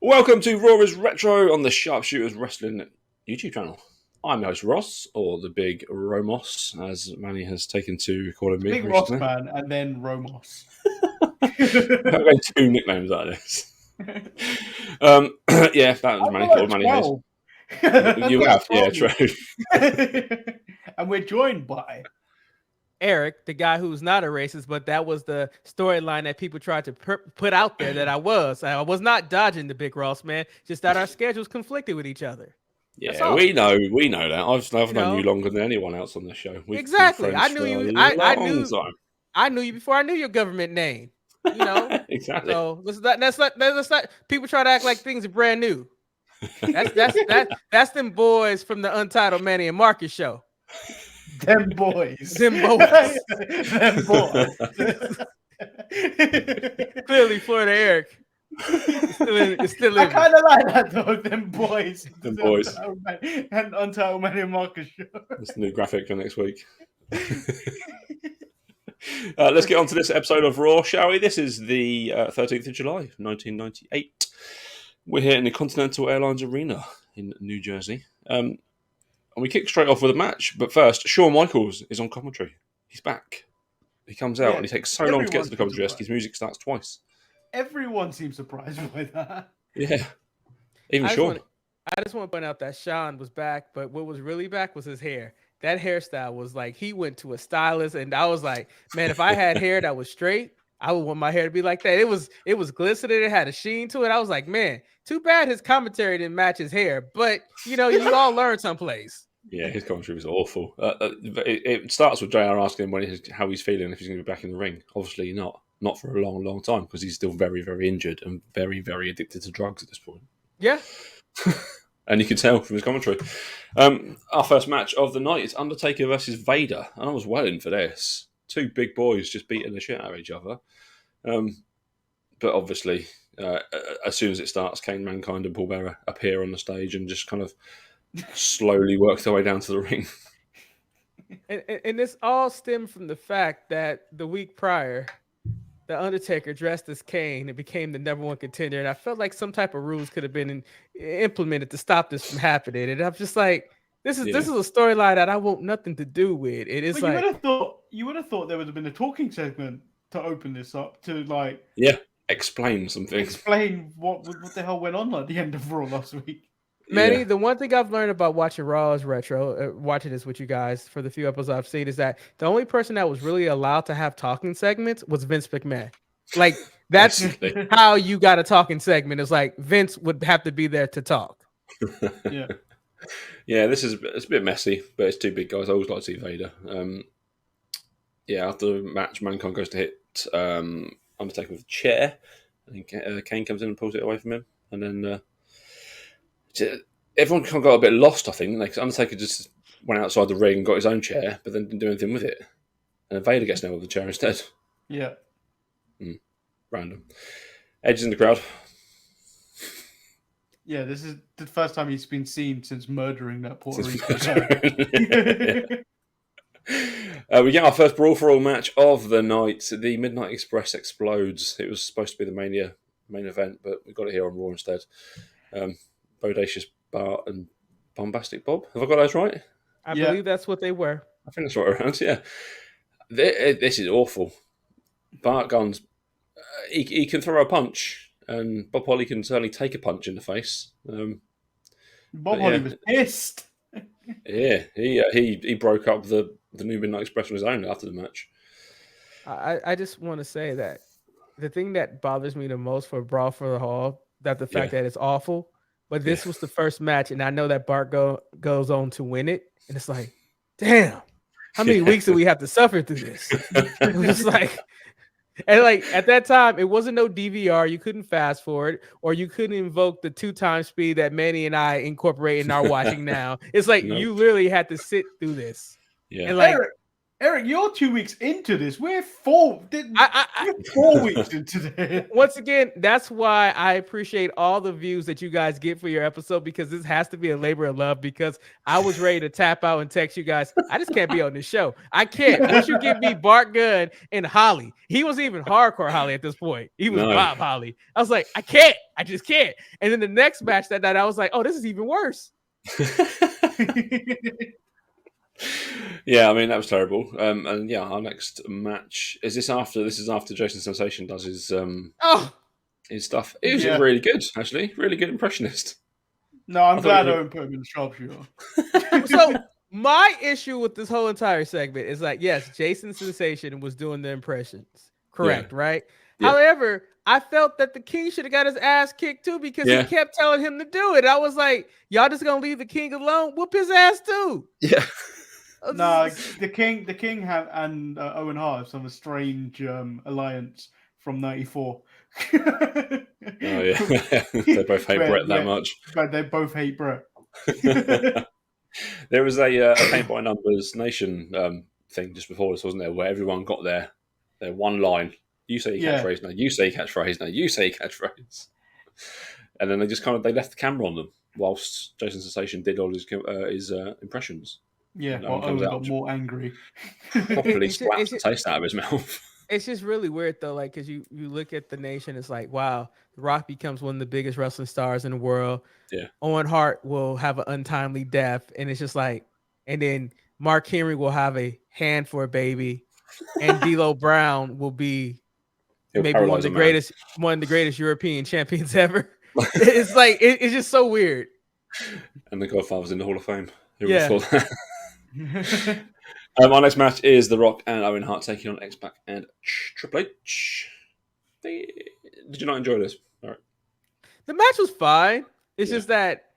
Welcome to Raw is Retro on the Sharpshooters Wrestling YouTube channel. I'm your host Ross, or the Big Romos, as Manny has taken to calling me Big recently. Ross Man and then Romos. I've got two nicknames like this. Yeah, that was Manny. Or Manny Hayes. You have, yeah, true. And we're joined by Eric, the guy who's not a racist, but that was the storyline that people tried to put out there that I was. I was not dodging the Big Ross, man. Just that our schedules conflicted with each other. Yeah, we know that. I've known you longer than anyone else on the show. Exactly. I knew you. I knew you before I knew your government name. You know. Exactly. So let's not. People try to act like things are brand new. That's them boys from the Untitled Manny and Marcus show. Them boys. Them boys. Clearly, Florida Eric. Still I kind of like that though. Them boys. Them boys. And Untitled Manny and Marcus show. That's the new graphic for next week. Let's get on to this episode of Raw, shall we? This is the 13th of July, 1998. We're here in the Continental Airlines Arena in New Jersey. And we kick straight off with a match. But first, Shawn Michaels is on commentary. He's back. He comes out and he takes so long to get to the commentary desk, his music starts twice. Everyone seems surprised by that. Yeah. Even Shawn. I just want to point out that Shawn was back, but what was really back was his hair. That hairstyle was like, he went to a stylist, and I was like, man, if I had hair that was straight, I would want my hair to be like that. It was glistening, it had a sheen to it. I was like, man, too bad his commentary didn't match his hair, but you all learn someplace. Yeah, his commentary was awful. It starts with JR asking him how he's feeling, if he's going to be back in the ring. Obviously not for a long, long time, because he's still very, very injured and very, very addicted to drugs at this point. Yeah. And you can tell from his commentary. Our first match of the night is Undertaker versus Vader, and I was well in for this. Two big boys just beating the shit out of each other. But obviously, as soon as it starts, Kane, Mankind, and Paul Bearer appear on the stage and just kind of slowly work their way down to the ring. And this all stemmed from the fact that the week prior, the Undertaker dressed as Kane and became the #1 contender. And I felt like some type of rules could have been implemented to stop this from happening. And I'm just like, this is a storyline that I want nothing to do with. It is like you would have thought there would have been a talking segment to open this up to explain some things. Explain what the hell went on at the end of Raw last week. Manny, the one thing I've learned about watching Raw is Retro, watching this with you guys for the few episodes I've seen, is that the only person that was really allowed to have talking segments was Vince McMahon. Like, that's how you got a talking segment. It's like Vince would have to be there to talk. Yeah. Yeah, it's a bit messy, but it's two big guys. I always like to see Vader. After the match, Mankind goes to hit Undertaker with a chair. I think Kane comes in and pulls it away from him. And then everyone kind of got a bit lost, I think. Like, Undertaker just went outside the ring and got his own chair, but then didn't do anything with it. And then Vader gets nailed with the chair instead. Yeah. Random. Edge is in the crowd. Yeah, this is the first time he's been seen since murdering that Puerto Rican. We get our first Brawl for All match of the night. The Midnight Express explodes. It was supposed to be the main event, but we got it here on Raw instead. Bodacious Bart and Bombastic Bob. Have I got those right? I believe that's what they were. I think that's right around, yeah. This is awful. Bart Guns, he can throw a punch, and Bob Holly can certainly take a punch in the face. Bob Holly was pissed. Yeah, he broke up the new Midnight Express on his own after the match. I just want to say that the thing that bothers me the most for Brawl for the Hall, that the fact that it's awful, but this was the first match, and I know that Bart goes on to win it, and it's like, damn, how many weeks do we have to suffer through this? It was like, and like at that time, it wasn't no DVR. You couldn't fast forward, or you couldn't invoke the 2x speed that Manny and I incorporate in our watching now. It's like you literally had to sit through this. Yeah, and like, Eric, you're 2 weeks into this. We're 4 weeks into this. Once again, that's why I appreciate all the views that you guys get for your episode, because this has to be a labor of love, because I was ready to tap out and text you guys. I just can't be on this show. I can't. Once you give me Bart Gunn and Holly, he was even hardcore Holly at this point. He was Bob Holly. I was like, I can't. I just can't. And then the next match that night, I was like, oh, this is even worse. Yeah, I mean that was terrible. And yeah, our next match is this after. This is after Jason Sensation does his stuff. It was really good, actually. Really good impressionist. No, I'm glad Owen put him in the sharpshooter. So my issue with this whole entire segment is like, yes, Jason Sensation was doing the impressions, correct, right? Yeah. However, I felt that the King should have got his ass kicked too, because he kept telling him to do it. I was like, y'all just gonna leave the King alone? Whoop his ass too. Yeah. No, the King and Owen Hart have some strange alliance from '94. Oh yeah, they both hate Brett that much. But they both hate Brett. There was a Paint by Numbers Nation thing just before this, wasn't there, where everyone got their one line. You say your catchphrase, no, you say your catchphrase, no, you say your catchphrase. And then they left the camera on them whilst Jason Sensation did all his impressions. Yeah, well, Owen got more angry. Properly slapped the taste out of his mouth. It's just really weird though, like, because you look at the Nation, it's like, wow, The Rock becomes one of the biggest wrestling stars in the world. Yeah, Owen Hart will have an untimely death, and it's just like, and then Mark Henry will have a hand for a baby, and D'Lo Brown will be maybe one of the greatest European champions ever. It's like it's just so weird. And the Godfather's in the Hall of Fame. Who would have thought that? Our next match is The Rock and Owen Hart taking on X-Pac and Triple H. Did you not enjoy this? All right. The match was fine. It's just that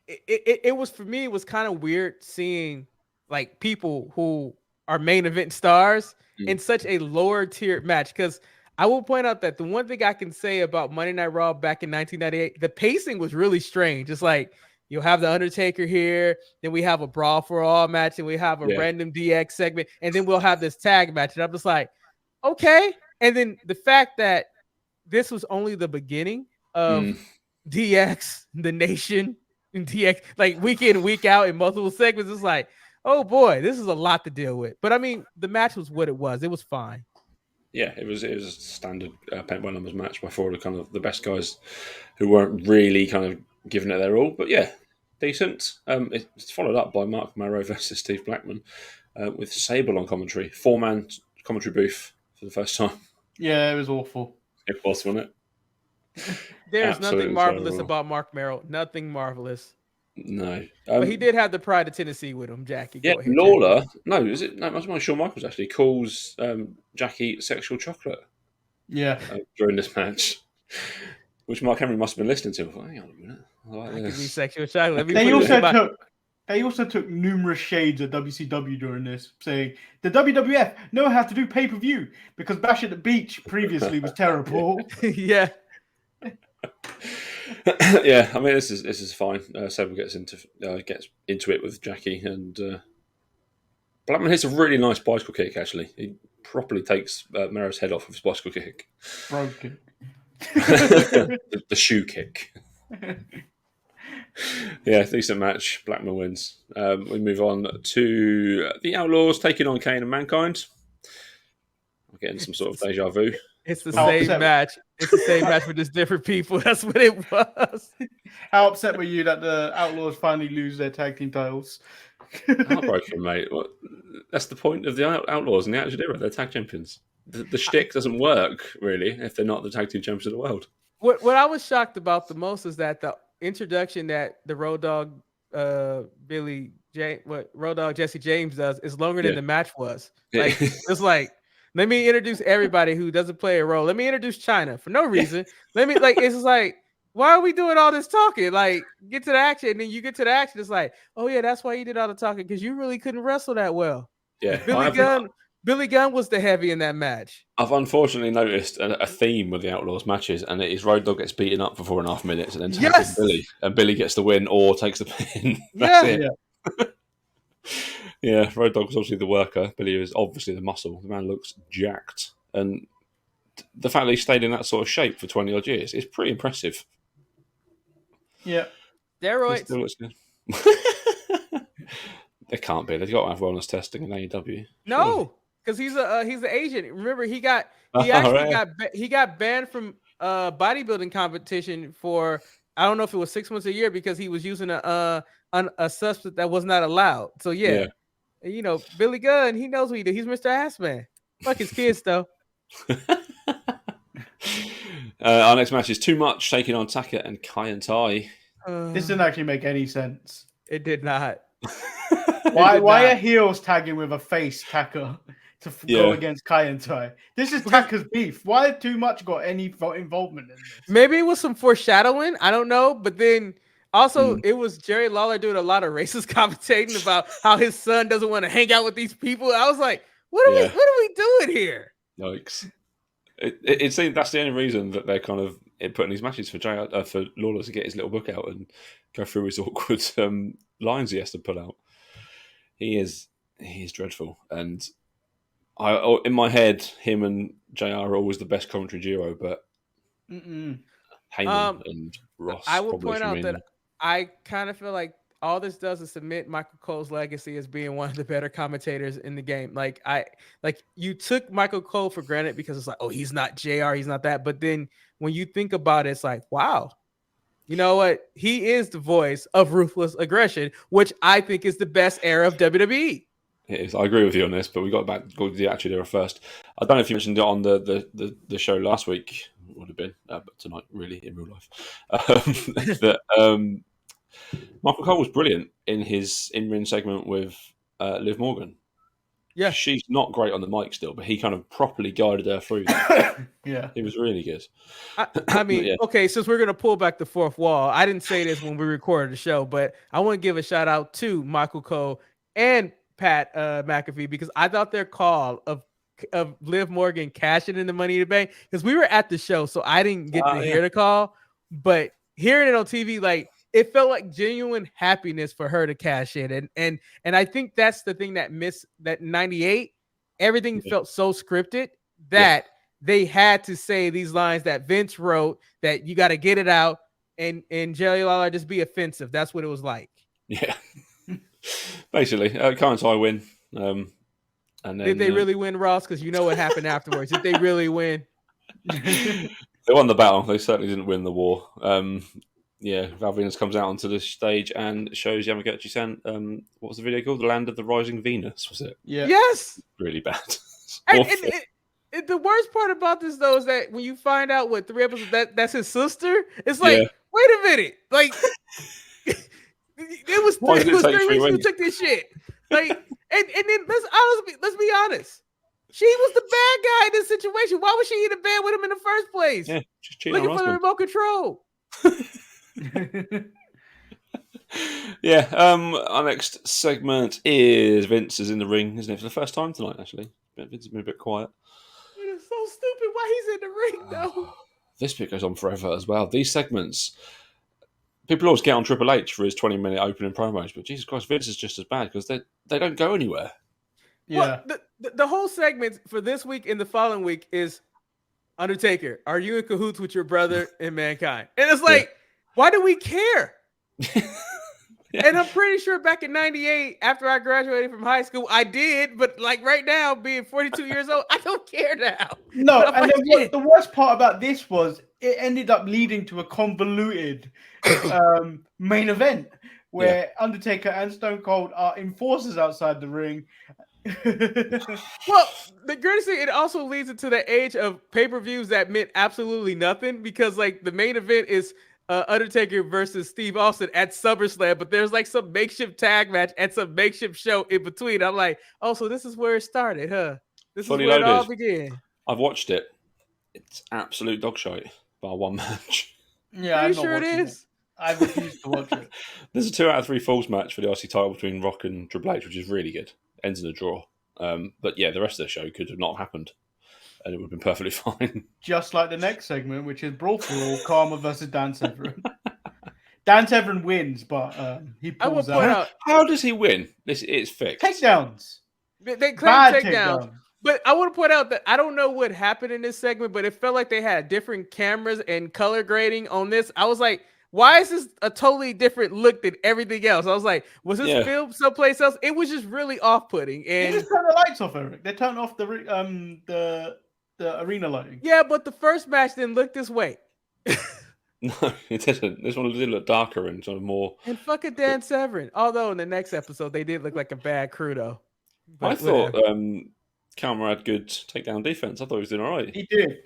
it was, for me, it was kind of weird seeing like people who are main event stars in such a lower tier match. Because I will point out that the one thing I can say about Monday Night Raw back in 1998, the pacing was really strange. It's like, you'll have The Undertaker here, then we have a Brawl for All match, and we have a random DX segment, and then we'll have this tag match. And I'm just like, okay. And then the fact that this was only the beginning of DX, the Nation, and DX, like week in, week out in multiple segments, it's like, oh boy, this is a lot to deal with. But I mean, the match was what it was. It was fine. Yeah, it was a standard Paint by Numbers match by four of the best guys who weren't really kind of giving it their all. But yeah, decent. It's followed up by Mark Marrow versus Steve Blackman with Sable on commentary. 4-man commentary booth for the first time. Yeah, it was awful. It was, wasn't it? There's nothing marvelous about Mark Merrill. Nothing marvelous. No. But he did have the pride of Tennessee with him, Jackie. Yeah, ahead, Lawler. Jackie. No, is it? No, that's why Shawn Michaels actually calls Jackie sexual chocolate. Yeah. During this match. Which Mark Henry must have been listening to. I thought, hang on a minute. I could be sexual chocolate. They also took numerous shades of WCW during this, saying the WWF know how to do pay-per-view because Bash at the Beach previously was terrible. Yeah. Yeah, I mean this is fine. Sable gets into it with Jackie, and Blackman hits a really nice bicycle kick. Actually, he properly takes Merrow's head off with his bicycle kick. Broken. the shoe kick. Yeah, decent match. Blackman wins. We move on to the Outlaws taking on Kane and Mankind. I'm getting some sort of deja vu. It's the same match. It's the same match with just different people. That's what it was. How upset were you that the Outlaws finally lose their tag team titles? Heartbroken, mate. That's the point of the Outlaws in the Attitude Era. They're tag champions. The shtick doesn't work, really, if they're not the tag team champions of the world. What I was shocked about the most is that the introduction that the Road Dogg Jesse James does is longer than the match was. Like it's like, let me introduce everybody who doesn't play a role. Let me introduce China for no reason. It's like, why are we doing all this talking? Like, get to the action. And then you get to the action. It's like, oh yeah, that's why you did all the talking, because you really couldn't wrestle that well. Yeah. Billy Gunn was the heavy in that match. I've unfortunately noticed a theme with the Outlaws matches, and it is Road Dogg gets beaten up for 4.5 minutes and then tags Billy, and Billy gets the win or takes the pin. That's it. Yeah, Road Dogg was obviously the worker. Billy is obviously the muscle. The man looks jacked. And the fact that he stayed in that sort of shape for 20 odd years is pretty impressive. Yeah. He Steroids. still looks good. There can't be. They've got to have wellness testing in AEW. No, because he's an agent. Remember, he Right. got banned from bodybuilding competition for, I don't know if it was 6 months, a year, because he was using a substance that was not allowed. So yeah. You know, Billy Gunn, he knows what he did. He's Mr. Assman. Fuck his kids though. Our next match is Too Much taking on Taka and Kai and Tai. This didn't actually make any sense. It did not. Why are heels tagging with a face Taka to go against Kai and Tai? This is Taka's beef. Why Too Much got any involvement in this? Maybe it was some foreshadowing. I don't know. But then also it was Jerry Lawler doing a lot of racist commentating about how his son doesn't want to hang out with these people. I was like, what are we doing here? Yikes. It seems that's the only reason that they're kind of putting these matches for Lawler to get his little book out and go through his awkward lines he has to pull out. He is dreadful, and in my head, him and JR are always the best commentary duo, but Heyman and Ross. I will point out that I kind of feel like all this does is cement Michael Cole's legacy as being one of the better commentators in the game. Like you took Michael Cole for granted because it's like, oh, he's not JR, he's not that. But then when you think about it, it's like, wow, you know what? He is the voice of ruthless aggression, which I think is the best era of WWE. It is. I agree with you on this, but we got to the Attitude Era first. I don't know if you mentioned it on the show last week. It would have been, but tonight, really, in real life. Michael Cole was brilliant in his in-ring segment with Liv Morgan. Yeah. She's not great on the mic still, but he kind of properly guided her through that. Yeah. He was really good. I mean, okay, since we're going to pull back the fourth wall, I didn't say this when we recorded the show, but I want to give a shout out to Michael Cole and Pat McAfee, because I thought their call of Liv Morgan cashing in the Money in the Bank, because we were at the show, so I didn't get to hear the call, but hearing it on TV, like, it felt like genuine happiness for her to cash in. And I think that's the thing that missed that 98. Everything felt so scripted that they had to say these lines that Vince wrote, that you got to get it out, and Jerry Lawler just be offensive. That's what it was like. Yeah. Basically, Kai and Tai win. And then, did they really win, Ross? Because you know what happened afterwards. Did they really win? They won the battle. They certainly didn't win the war. Val Venus comes out onto the stage and shows Yamaguchi-san, what was the video called? The Land of the Rising Venus, was it? Yeah. Yes. Really bad. And the worst part about this, though, is that when you find out 3 episodes that's his sister, it's like, wait a minute. Like, it was 3 weeks you took this shit. Like, and then let's be honest. She was the bad guy in this situation. Why was she in the bed with him in the first place? Yeah, just cheating looking for the remote control. Our next segment is Vince is in the ring, isn't it? For the first time tonight, actually. Vince has been a bit quiet. It is so stupid why he's in the ring, though. This bit goes on forever as well. These segments, people always get on Triple H for his 20-minute opening promos, but Jesus Christ, Vince is just as bad because they don't go anywhere. Yeah. Well, the whole segment for this week and the following week is, Undertaker, are you in cahoots with your brother in Mankind? And it's like, why do we care? And I'm pretty sure back in 98, after I graduated from high school, I did. But like right now, being 42 years old, I don't care now. No, and the worst part about this was it ended up leading to a convoluted main event where Undertaker and Stone Cold are enforcers outside the ring. Well, the greatest thing, it also leads into the age of pay-per-views that meant absolutely nothing, because like the main event is Undertaker versus Steve Austin at SummerSlam, but there's like some makeshift tag match and some makeshift show in between. I'm like, oh, so this is where it started, huh? This Fully is where loaded. it all began. I've watched it. It's absolute dog shite, bar one match. Yeah, I'm sure it is. I refuse to watch it. There's a 2 out of 3 falls match for the IC title between Rock and Triple H, which is really good. Ends in a draw. But yeah, the rest of the show could have not happened, and it would have been perfectly fine. Just like the next segment, which is Brawl for All, Karma versus Dan Severn. Dan Severn wins, but he I will pulls point out. out How does he win? It's fixed. Takedowns. they claim Bad takedowns. takedowns. But I want to point out that I don't know what happened in this segment, but it felt like they had different cameras and color grading on this. I was like, why is this a totally different look than everything else? I was like, was this filmed someplace else? It was just really off-putting. And they just turned the lights off, Eric. They turned off the arena lighting. Yeah, but the first match didn't look this way. No, it didn't. This one did look darker and sort of more. And fucking Dan Severn. Although in the next episode they did look like a bad crew though. I thought Calmer had good takedown defense. I thought he was doing all right.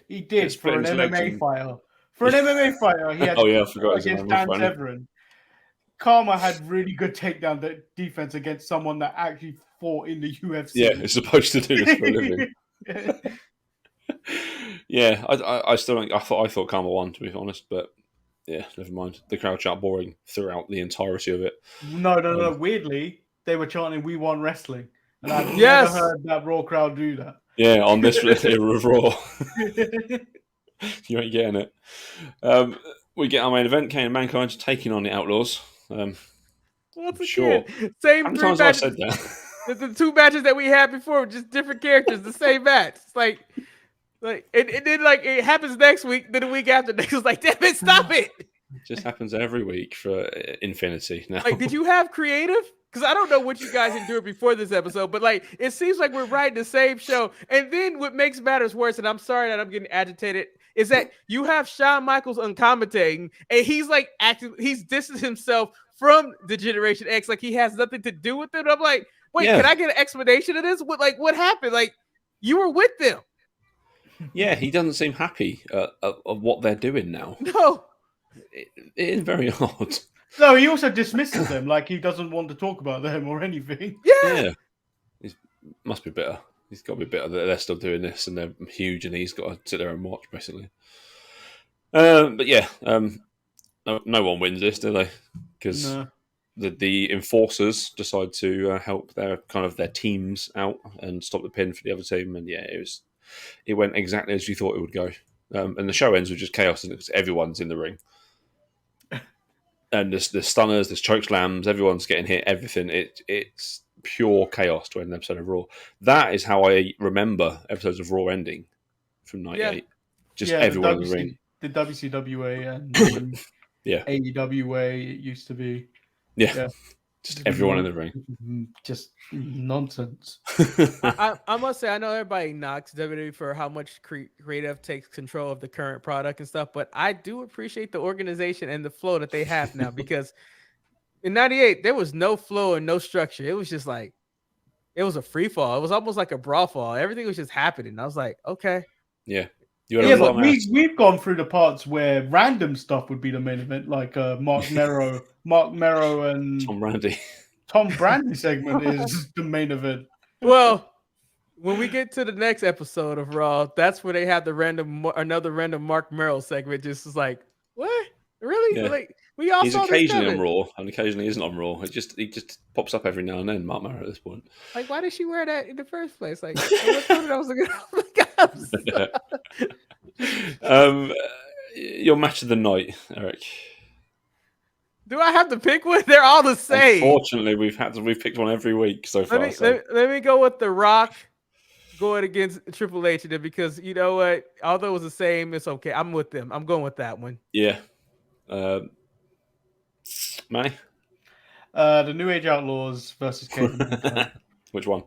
He did for an MMA fighter. For an MMA fighter, he had I forgot against Dan Severn. Karma had really good takedown defense against someone that actually fought in the UFC. Yeah, it's supposed to do this for a living. Yeah, I still think I thought Karma won, to be honest, but yeah, never mind. The crowd chant boring throughout the entirety of it. No. Weirdly, they were chanting "We won wrestling," and I've never heard that Raw crowd do that. Yeah, on this era of Raw, you ain't getting it. We get our main event: Kane and Mankind taking on the Outlaws. Sure. Same three matches. I said that. The two matches that we had before, just different characters, the same match. It's like and then it happens next week, then the week after next. It's like, damn it, stop it. It just happens every week for Infinity now. Like, did you have creative? Because I don't know what you guys endured before this episode, but it seems like we're writing the same show. And then what makes matters worse, and I'm sorry that I'm getting agitated, is that you have Shawn Michaels uncommentating, and he's he's distanced himself from the Generation X, like he has nothing to do with it. I'm like, wait, can I get an explanation of this? What happened? Like, you were with them. Yeah, he doesn't seem happy of what they're doing now. No. It is very odd. No, he also dismisses them, like he doesn't want to talk about them or anything. Yeah. He must be bitter. He's got to be bitter that they're still doing this and they're huge and he's got to sit there and watch, basically. But yeah, no one wins this, do they? Because the enforcers decide to help their teams out and stop the pin for the other team. And yeah, it went exactly as you thought it would go. And the show ends with just chaos because everyone's in the ring. And there's stunners, there's choke slams, everyone's getting hit, everything. It's pure chaos to end an episode of Raw. That is how I remember episodes of Raw ending from 98. Just everyone in the ring. The WCWA and AEW way it used to be. Yeah. Just everyone in the ring. Just nonsense. I must say, I know everybody knocks WWE for how much creative takes control of the current product and stuff, but I do appreciate the organization and the flow that they have now, because in 98, there was no flow and no structure. It was just like, it was a free fall. It was almost like a brawl fall. Everything was just happening. I was like, okay. Yeah. But we've gone through the parts where random stuff would be the main event, like Mark Merrow and Tom Brandy segment is the main event. Well, when we get to the next episode of Raw, that's where they have another random Mark Merrill segment. Just is like, what? Really? Yeah. Like, we all He's occasionally on Raw and occasionally isn't on Raw. He just pops up every now and then, Mark Merrill at this point. Like, why did she wear that in the first place? Like, I was like, oh my God. Your match of the night, Eric. Do I have to pick one? They're all the same. Unfortunately, we've picked one every week so far. Let me go with The Rock going against Triple H, because you know what? Although it was the same, it's okay. I'm with them. I'm going with that one. Yeah. Manny? The New Age Outlaws versus Kane. Which one?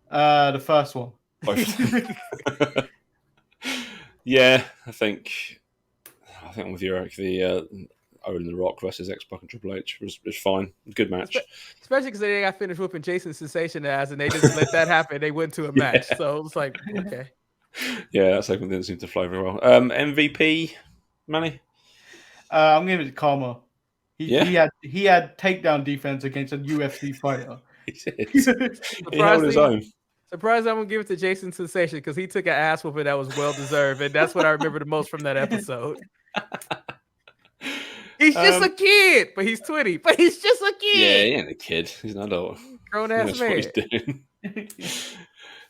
The first one. Both. Yeah, I think I'm with you, Eric. The Owen and The Rock versus X-Pac and Triple H was fine. Good match. Especially because they got finished whooping Jason Sensation ass, and they didn't let that happen. They went to a match. So it was like, okay. Yeah, that segment didn't seem to flow very well. MVP, Manny? I'm giving it to Karma. He had takedown defense against a UFC fighter. He did. He held his own. Surprised I'm gonna give it to Jason Sensation because he took an ass whooping that was well deserved, and that's what I remember the most from that episode. He's just a kid, but he's 20. But he's just a kid. Yeah, he ain't a kid. He's an adult. Grown ass man. What he's doing.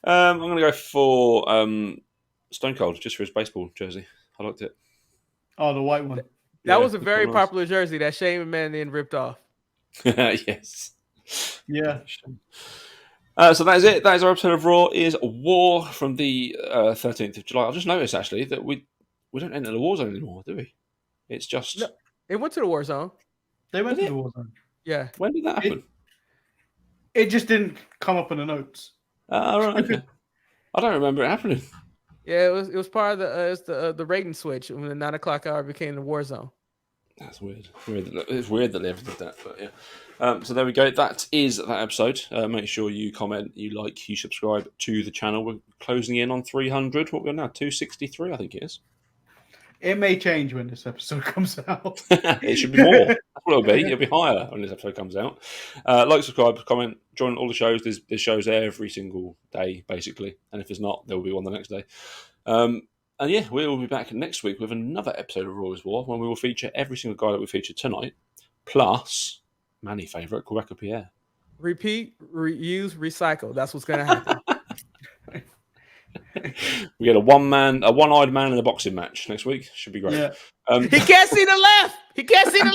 I'm gonna go for Stone Cold just for his baseball jersey. I liked it. Oh, the white one. That was a very popular jersey that Shane McMahon then ripped off. Yes. Yeah. So that is it. That is our episode of Raw is War from the 13th of July. I just noticed actually that we don't enter the war zone anymore, do we? It's just it went to the war zone. They went to the war zone. Yeah. When did that happen? It just didn't come up in the notes. Right, okay. I don't remember it happening. Yeah, it was part of the rating switch when the 9 o'clock hour became the war zone. That's weird. It's weird that they ever did that, but yeah. So there we go. That is that episode. Make sure you comment, you like, you subscribe to the channel. We're closing in on 300. What we're now 263, I think it is. It may change when this episode comes out. It should be more. That's what it'll be. It'll be higher when this episode comes out. Like, subscribe, comment, join all the shows. There's shows every single day, basically. And if there's not, there will be one the next day. And yeah, we will be back next week with another episode of Raw is War, when we will feature every single guy that we featured tonight, plus Manny favourite, Quebec Pierre. Repeat, reuse, recycle. That's what's going to happen. We get a one-eyed man in a boxing match next week. Should be great. Yeah. He can't see the left. He can't see the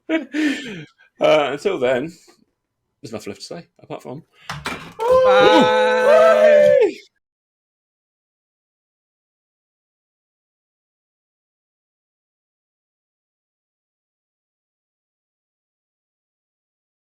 left. Until then, there's nothing left to say apart from bye.